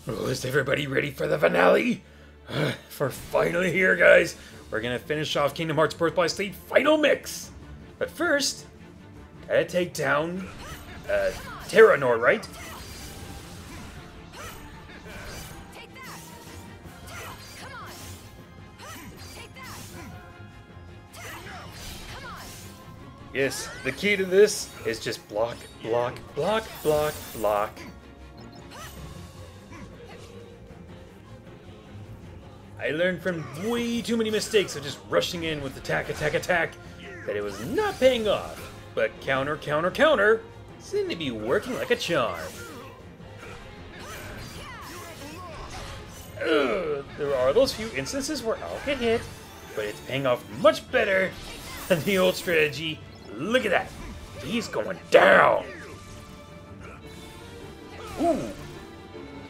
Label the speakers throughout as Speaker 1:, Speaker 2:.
Speaker 1: Oh, is everybody ready for the finale? We're finally here, guys. We're gonna finish off Kingdom Hearts Birth by Sleep Final Mix. But first, gotta take down Terranor, right? Yes, the key to this is just block, block, block, block, block. I learned from way too many mistakes of just rushing in with attack, attack, attack that it was not paying off. But counter, counter, counter seemed to be working like a charm. There are those few instances where I'll get hit, but it's paying off much better than the old strategy. Look at that! He's going down! Ooh!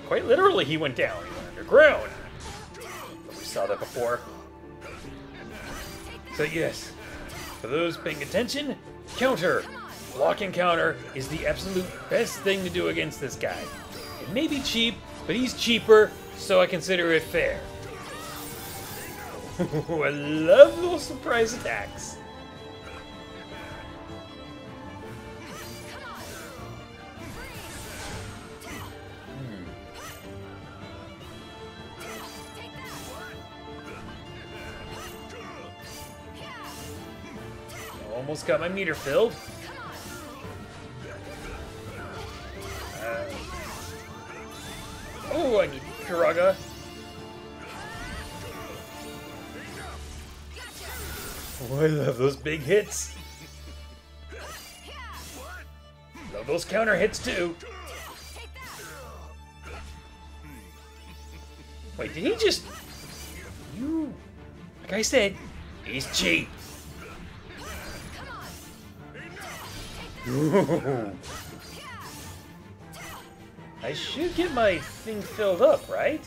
Speaker 1: Quite literally he went down. He went underground. We saw that before. So yes, for those paying attention, counter! Block and counter is the absolute best thing to do against this guy. It may be cheap, but he's cheaper, so I consider it fair. I love those surprise attacks. Almost got my meter filled. Oh, I need Karaga. Oh, I love those big hits. Love those counter hits too. Wait, did he just... Like I said, he's cheap. Ooh. I should get my thing filled up, right?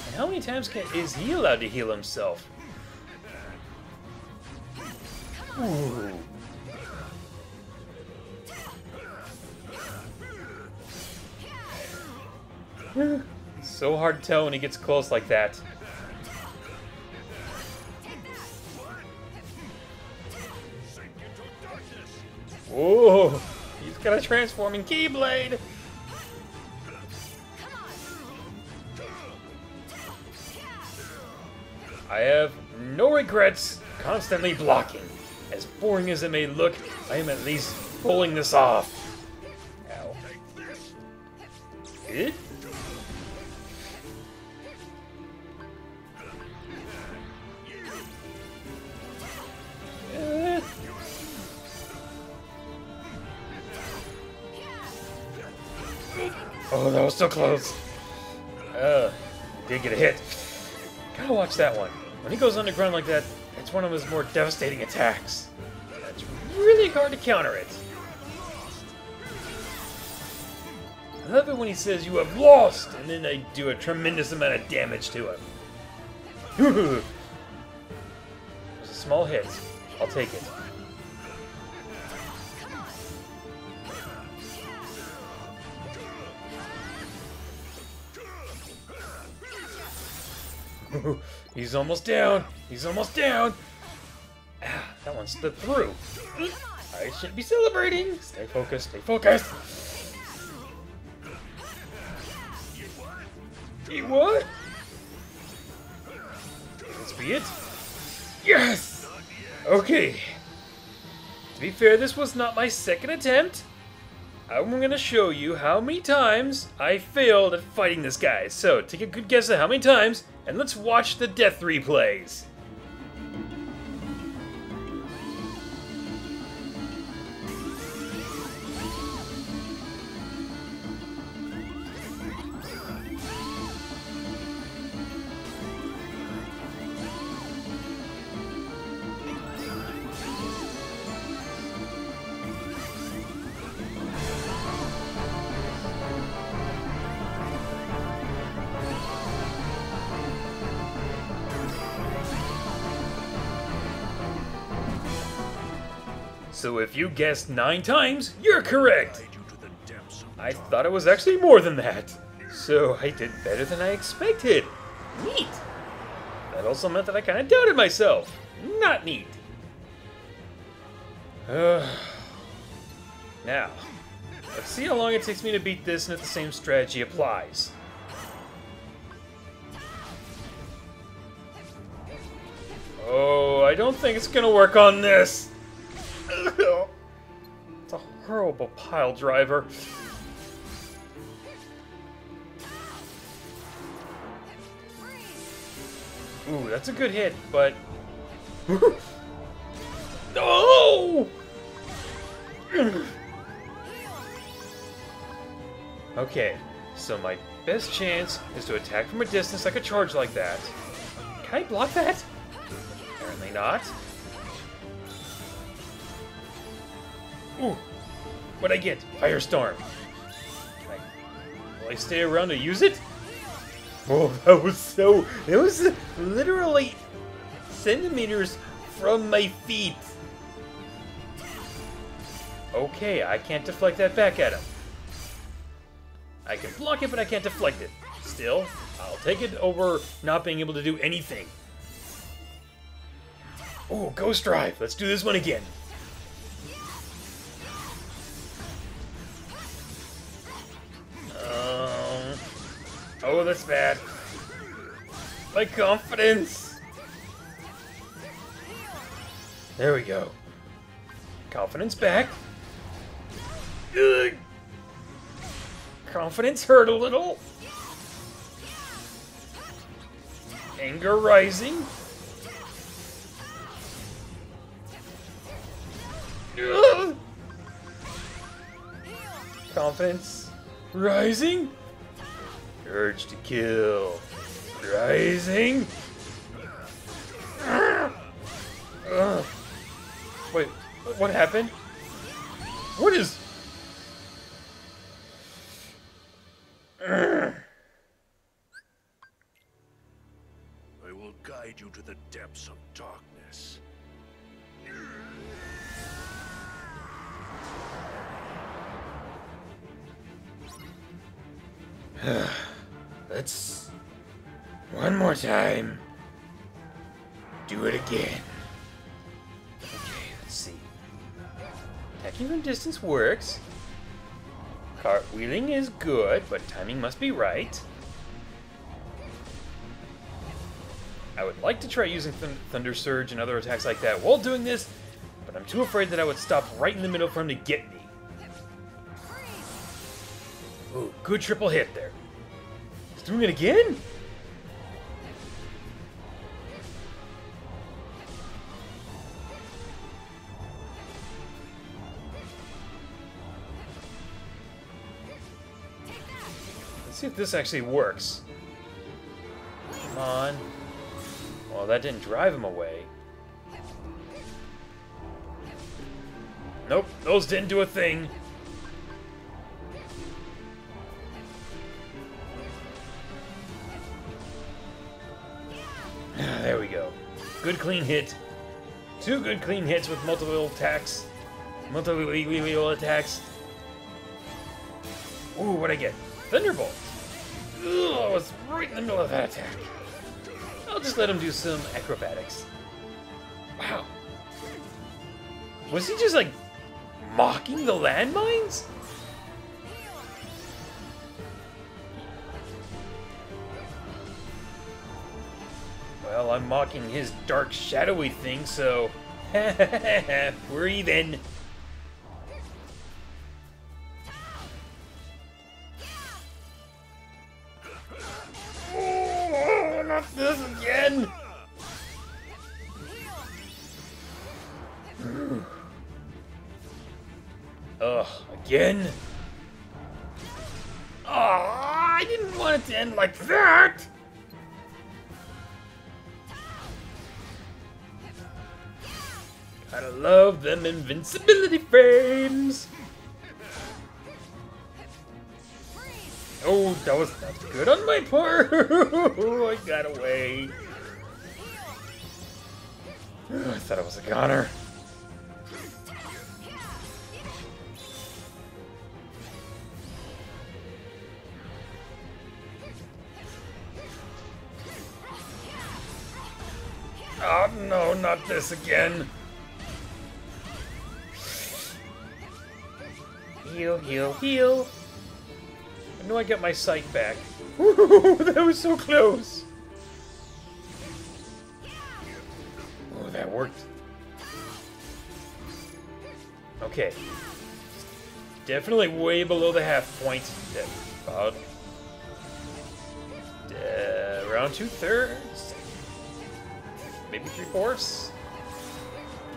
Speaker 1: And how many times is he allowed to heal himself? Ooh. So hard to tell when he gets close like that. Whoa! He's got a transforming Keyblade! I have no regrets constantly blocking. As boring as it may look, I am at least pulling this off. Ow. It? Oh, that was so close. Did get a hit. Gotta watch that one. When he goes underground like that, it's one of his more devastating attacks. It's really hard to counter it. I love it when he says, "You have lost," and then I do a tremendous amount of damage to him. It was a small hit. I'll take it. He's almost down. He's almost down. Ah, that one slipped through. I should be celebrating. Stay focused. Stay focused. He what? Could this be it? Yes! Okay. To be fair, this was not my second attempt. I'm going to show you how many times I failed at fighting this guy. So, take a good guess at how many times, and let's watch the death replays. So if you guessed 9 times, you're correct. I thought it was actually more than that. So I did better than I expected. Neat. That also meant that I kind of doubted myself. Not neat. Now, let's see how long it takes me to beat this and if the same strategy applies. Oh, I don't think it's gonna work on this. It's a horrible pile driver. Ooh, that's a good hit, but... No! Okay, so my best chance is to attack from a distance like a charge like that. Can I block that? Apparently not. Ooh, what'd I get? Firestorm. Will I stay around to use it? Oh, that was literally centimeters from my feet. Okay, I can't deflect that back at him. I can block it, but I can't deflect it. Still, I'll take it over not being able to do anything. Oh, Ghost Drive. Let's do this one again. Oh, that's bad. My confidence. There we go. Confidence back. Ugh. Confidence hurt a little. Anger rising. Ugh. Confidence rising. Urge to kill. Rising. Wait, what happened? What is...
Speaker 2: I will guide you to the depths of darkness.
Speaker 1: Let's... one more time. Do it again. Okay, let's see. Attacking from distance works. Cartwheeling is good, but timing must be right. I would like to try using Thunder Surge and other attacks like that while doing this, but I'm too afraid that I would stop right in the middle for him to get me. Ooh, good triple hit there. He's doing it again? Let's see if this actually works. Come on. Well, that didn't drive him away. Nope, those didn't do a thing. There we go. Good clean hit. 2 good clean hits with multiple attacks. Multiple attacks. Ooh, what'd I get? Thunderbolt. Ugh, I was right in the middle of that attack. I'll just let him do some acrobatics. Wow. Was he just like mocking the landmines? Well, I'm mocking his dark, shadowy thing, so... we're even. Oh, not this again! Ugh, again? Oh, I didn't want it to end like that! Gotta love them invincibility frames! Oh, that was good on my part! I got away. I thought it was a goner. Oh no, not this again. Heal, heal, heal. I know I got my sight back. Ooh, that was so close. Oh, that worked. Okay. Definitely way below the half point. About around 2/3. Maybe 3/4.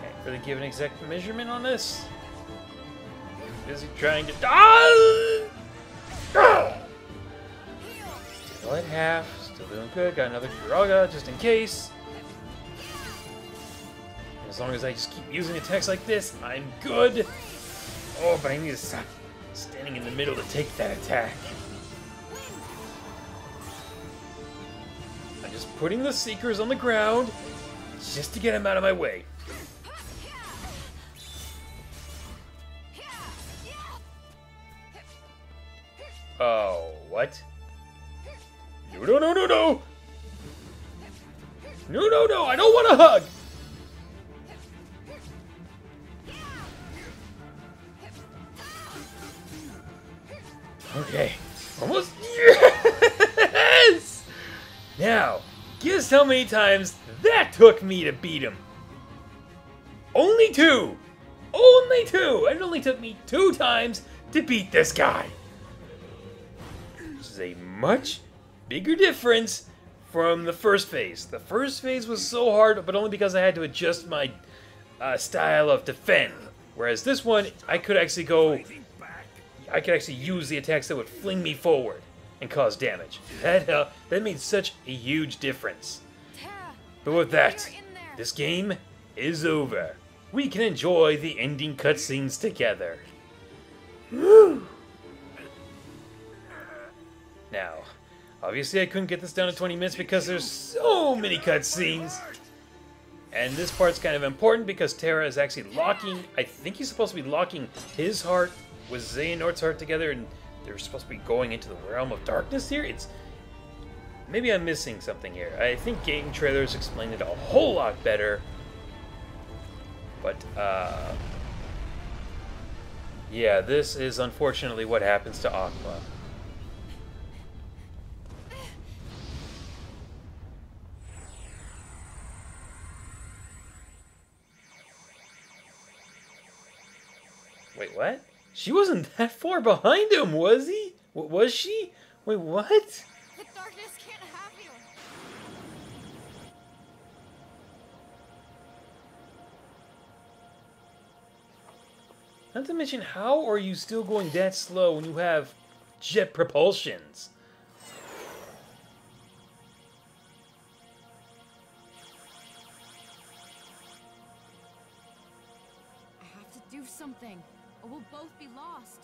Speaker 1: Can't really give an exact measurement on this. Busy trying to. Still at half. Still doing good. Got another Kuraga just in case. As long as I just keep using attacks like this, I'm good. Oh, but I need to stop standing in the middle to take that attack. I'm just putting the Seekers on the ground just to get them out of my way. Oh, what? No, no, no, no, no! No, no, no, I don't want a hug! Okay, almost. Yes! Now, guess how many times that took me to beat him? Only 2! Only 2! It only took me 2 times to beat this guy. Which is a much bigger difference from the first phase. The first phase was so hard, but only because I had to adjust my style of defend. Whereas this one, I could actually go. I could actually use the attacks that would fling me forward and cause damage. That made such a huge difference. But with that, this game is over. We can enjoy the ending cutscenes together. Woo! Now, obviously I couldn't get this down to 20 minutes because there's so many cutscenes. And this part's kind of important because Terra is actually locking. I think he's supposed to be locking his heart with Xehanort's heart together, and they're supposed to be going into the realm of darkness here. Maybe I'm missing something here. I think game trailers explain it a whole lot better. But yeah, this is unfortunately what happens to Aqua. Wait, what? She wasn't that far behind him, was he? Was she? Wait, what?
Speaker 3: The darkness can't have you.
Speaker 1: Not to mention, how are you still going that slow when you have jet propulsions?
Speaker 3: I have to do something, or we'll both be lost.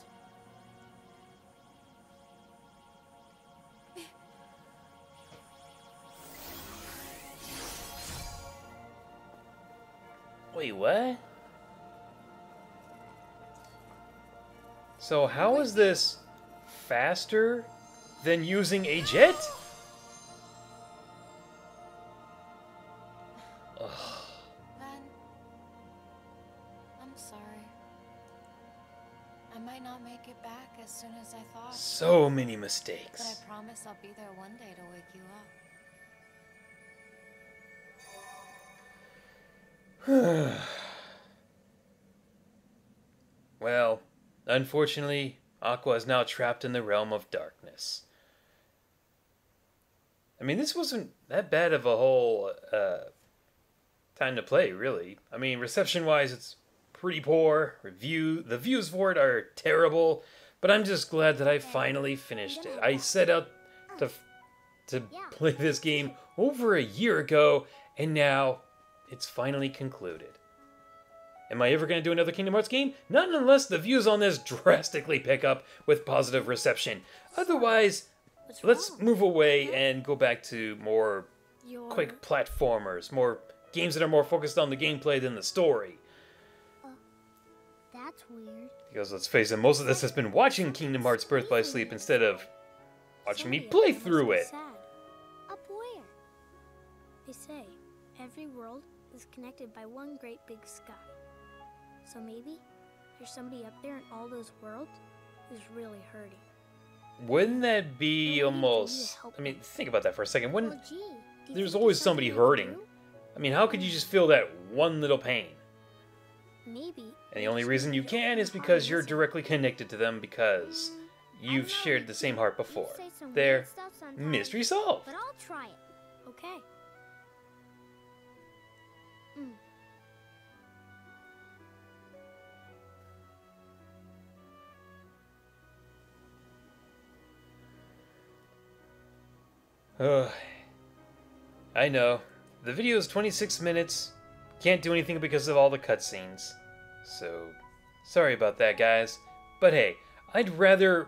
Speaker 1: Wait, what? So how is this faster than using a jet? Ugh.
Speaker 3: Ben, I'm sorry. I might not make it back as soon as I thought.
Speaker 1: So many
Speaker 3: But
Speaker 1: mistakes.
Speaker 3: I promise I'll be there one day to wake you up.
Speaker 1: Well, unfortunately, Aqua is now trapped in the realm of darkness. I mean, this wasn't that bad of a whole time to play, really. I mean, reception-wise, it's pretty poor. The views for it are terrible. But I'm just glad that I finally finished it. I set out to play this game over a year ago, and now it's finally concluded. Am I ever going to do another Kingdom Hearts game? Not unless the views on this drastically pick up with positive reception. Otherwise, let's move away and go back to more quick platformers, more games that are more focused on the gameplay than the story.
Speaker 4: That's weird.
Speaker 1: Because let's face it, most of this has been watching Kingdom Hearts Birth by Sleep instead of watching me play through it.
Speaker 4: Sad. Up where? They say. Every world is connected by one great big sky. So maybe there's somebody up there in all those worlds who's really hurting.
Speaker 1: Wouldn't that be
Speaker 4: They're waiting for you to
Speaker 1: almost...
Speaker 4: help
Speaker 1: I mean,
Speaker 4: them.
Speaker 1: think about that for a second. Wouldn't...
Speaker 4: Well, gee, do you
Speaker 1: There's
Speaker 4: think
Speaker 1: always
Speaker 4: something
Speaker 1: somebody
Speaker 4: I can
Speaker 1: hurting.
Speaker 4: do?
Speaker 1: I mean, how could you just feel that one little pain?
Speaker 4: Maybe.
Speaker 1: And the only reason you can is because you're directly connected to them because you've shared the same heart before. There, mystery solved.
Speaker 4: But I'll try it. Okay.
Speaker 1: I know. The video is 26 minutes. Can't do anything because of all the cutscenes. So, sorry about that, guys. But hey, I'd rather...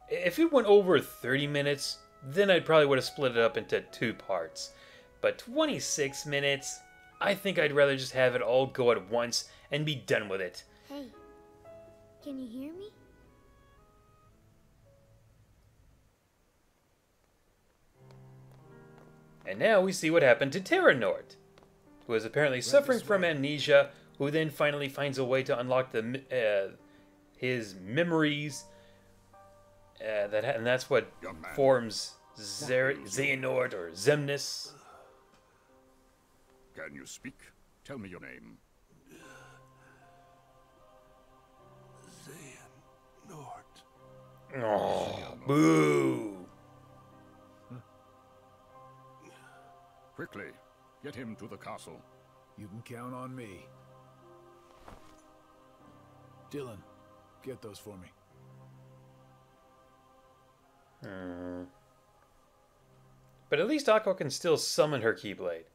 Speaker 1: If it went over 30 minutes, then I probably would have split it up into 2 parts. But 26 minutes, I think I'd rather just have it all go at once and be done with it.
Speaker 4: Hey, can you hear me?
Speaker 1: And now we see what happened to Terra Nort, who is apparently suffering from amnesia, who then finally finds a way to unlock his memories. And that's what forms Xehanort or Xemnas.
Speaker 2: Can you speak? Tell me your name. Xehanort.
Speaker 1: Oh, boo!
Speaker 2: Quickly, get him to the castle.
Speaker 5: You can count on me. Dylan, get those for me.
Speaker 1: But at least Aqua can still summon her Keyblade.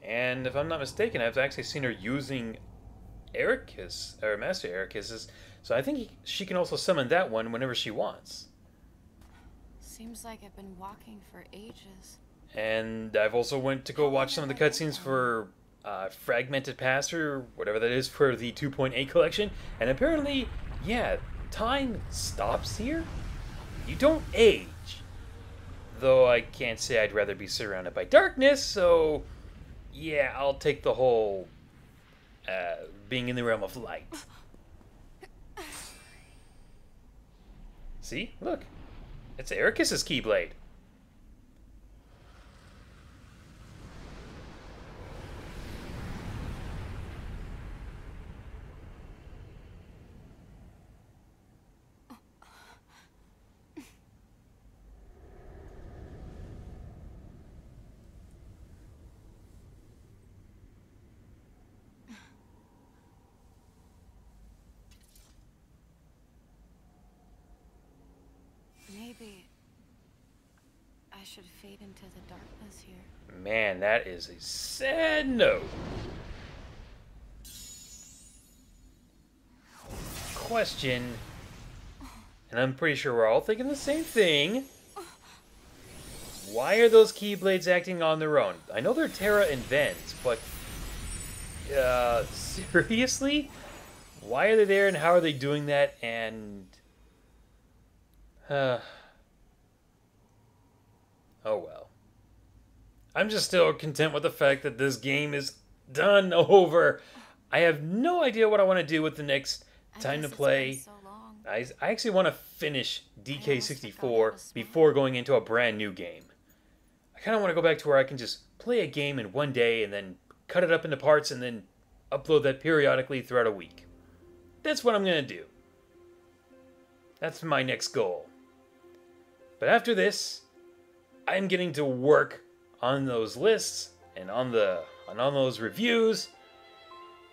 Speaker 1: And if I'm not mistaken, I've actually seen her using Ericus, or Master Ericus's, so I think she can also summon that one whenever she wants.
Speaker 3: Seems like I've been walking for ages.
Speaker 1: And I've also went to go watch some of the cutscenes for Fragmented Past, or whatever that is, for the 2.8 collection, and apparently, yeah, time stops here. You don't age. Though I can't say I'd rather be surrounded by darkness, so yeah, I'll take the whole being in the realm of light. See? Look. It's Ericus's Keyblade.
Speaker 3: Maybe I should fade into the darkness here.
Speaker 1: Man, that is a sad note. Question, and I'm pretty sure we're all thinking the same thing. Why are those Keyblades acting on their own? I know they're Terra and Ven's, but seriously? Why are they there and how are they doing that? And oh well. I'm just still content with the fact that this game is done over. I have no idea what I want to do with the next time to play.
Speaker 3: So long.
Speaker 1: I actually want to finish DK64 before going into a brand new game. I kind of want to go back to where I can just play a game in one day and then cut it up into parts and then upload that periodically throughout a week. That's what I'm going to do. That's my next goal. But after this, I'm getting to work on those lists and on those reviews.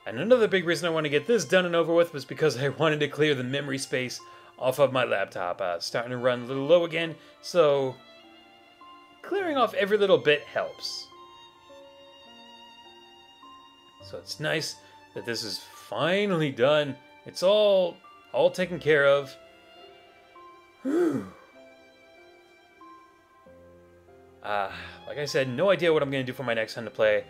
Speaker 1: And another big reason I want to get this done and over with was because I wanted to clear the memory space off of my laptop. Starting to run a little low again, so clearing off every little bit helps. So it's nice that this is finally done. It's all taken care of. Like I said, no idea what I'm going to do for my next time to play.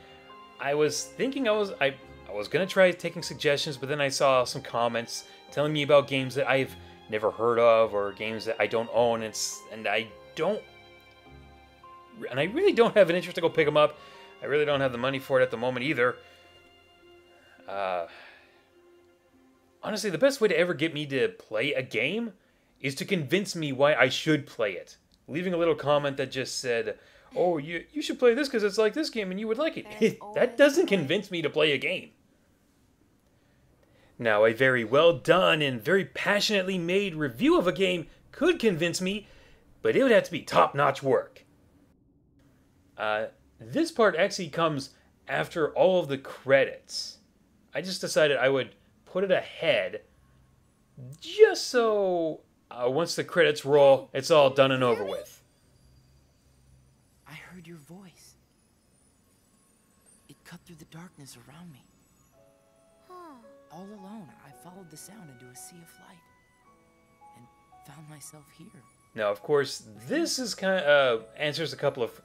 Speaker 1: I was thinking I was going to try taking suggestions, but then I saw some comments telling me about games that I've never heard of or games that I don't own, and I really don't have an interest to go pick them up. I really don't have the money for it at the moment either. Honestly, the best way to ever get me to play a game is to convince me why I should play it. Leaving a little comment that just said, oh, you should play this because it's like this game and you would like it. That doesn't convince me to play a game. Now, a very well done and very passionately made review of a game could convince me, but it would have to be top-notch work. This part actually comes after all of the credits. I just decided I would put it ahead just so once the credits roll, it's all done and over with.
Speaker 6: I heard your voice. It cut through the darkness around me. All alone, I followed the sound into a sea of light and found myself here.
Speaker 1: Now, of course, this is kind of answers a couple of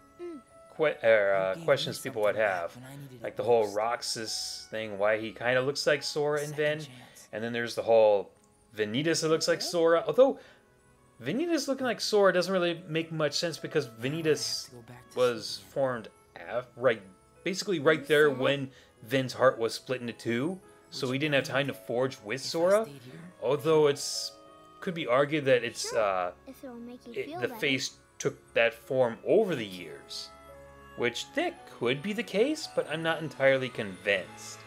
Speaker 1: questions people would have, like the whole Roxas thing, why he kind of looks like Sora and Ven, and then there's the whole Vanitas that looks like Sora. Although Vanitas looking like Sora doesn't really make much sense because Vanitas was formed basically right there when Ven's heart was split into two. So he didn't have time to forge with Sora, although could be argued that it's the face took that form over the years, which that could be the case, but I'm not entirely convinced.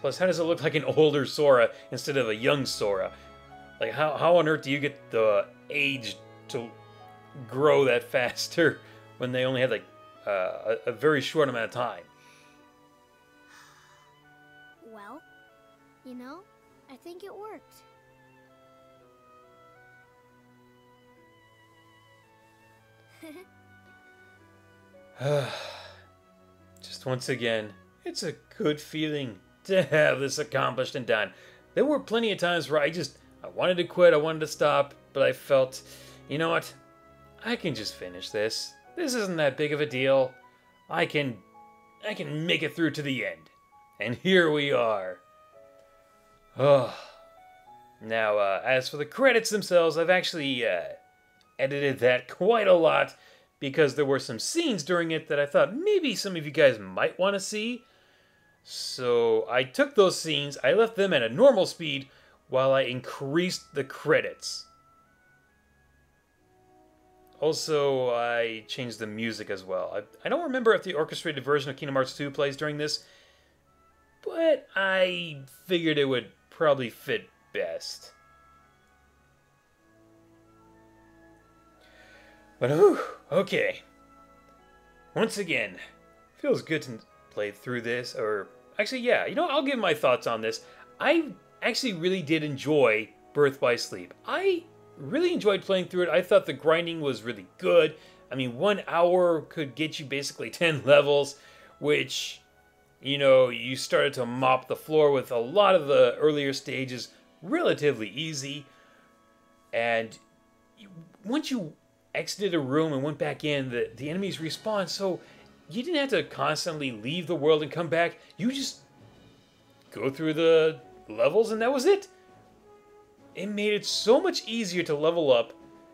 Speaker 1: Plus, how does it look like an older Sora instead of a young Sora? Like, how on earth do you get the age to grow that faster when they only had like a very short amount of time?
Speaker 4: Well, you know, I think it worked.
Speaker 1: Just once again, it's a good feeling to have this accomplished and done. There were plenty of times where I wanted to quit, I wanted to stop, but I felt, you know what? I can just finish this. This isn't that big of a deal. I can make it through to the end. And here we are. Oh. Now, as for the credits themselves, I've actually edited that quite a lot because there were some scenes during it that I thought maybe some of you guys might want to see. So I took those scenes, I left them at a normal speed while I increased the credits. Also, I changed the music as well. I don't remember if the orchestrated version of Kingdom Hearts 2 plays during this, but I figured it would probably fit best. But okay. Once again, feels good to play through this, or actually, yeah, you know, I'll give my thoughts on this. I actually really did enjoy Birth by Sleep. I really enjoyed playing through it. I thought the grinding was really good. I mean, 1 hour could get you basically 10 levels, which, you know, you started to mop the floor with a lot of the earlier stages relatively easy. And once you exited a room and went back in, the enemies respawn, so you didn't have to constantly leave the world and come back. You just go through the levels and that was it. It made it so much easier to level up,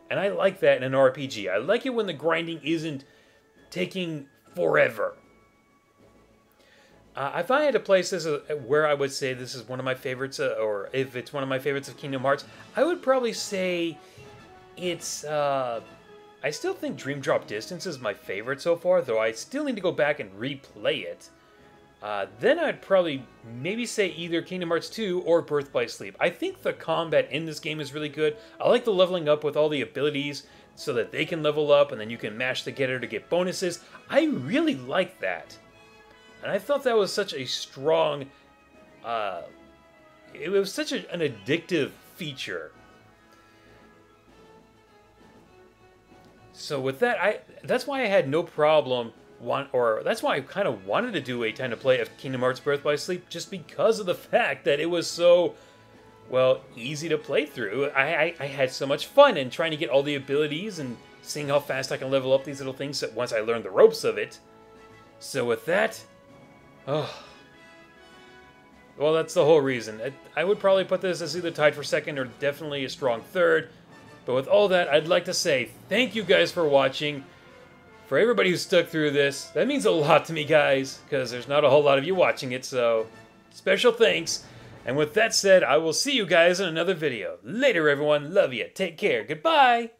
Speaker 1: and I like that in an RPG. I like it when the grinding isn't taking forever. If I had to place this where I would say this is one of my favorites, or if it's one of my favorites of Kingdom Hearts, I would probably say it's... I still think Dream Drop Distance is my favorite so far, though I still need to go back and replay it. Then I'd probably maybe say either Kingdom Hearts 2 or Birth by Sleep. I think the combat in this game is really good. I like the leveling up with all the abilities so that they can level up and then you can mash together to get bonuses. I really like that. And I thought that was such a strong... it was such an addictive feature. So with that, that's why I had no problem, that's why I kind of wanted to do a time to play of Kingdom Hearts Birth by Sleep, just because of the fact that it was so, well, easy to play through. I had so much fun in trying to get all the abilities and seeing how fast I can level up these little things once I learned the ropes of it. So with that, well, that's the whole reason. I would probably put this as either tied for second or definitely a strong third. But with all that, I'd like to say thank you guys for watching. for everybody who stuck through this. That means a lot to me, guys, because there's not a whole lot of you watching it, so special thanks. And with that said, I will see you guys in another video. Later, everyone. Love you. Take care. Goodbye.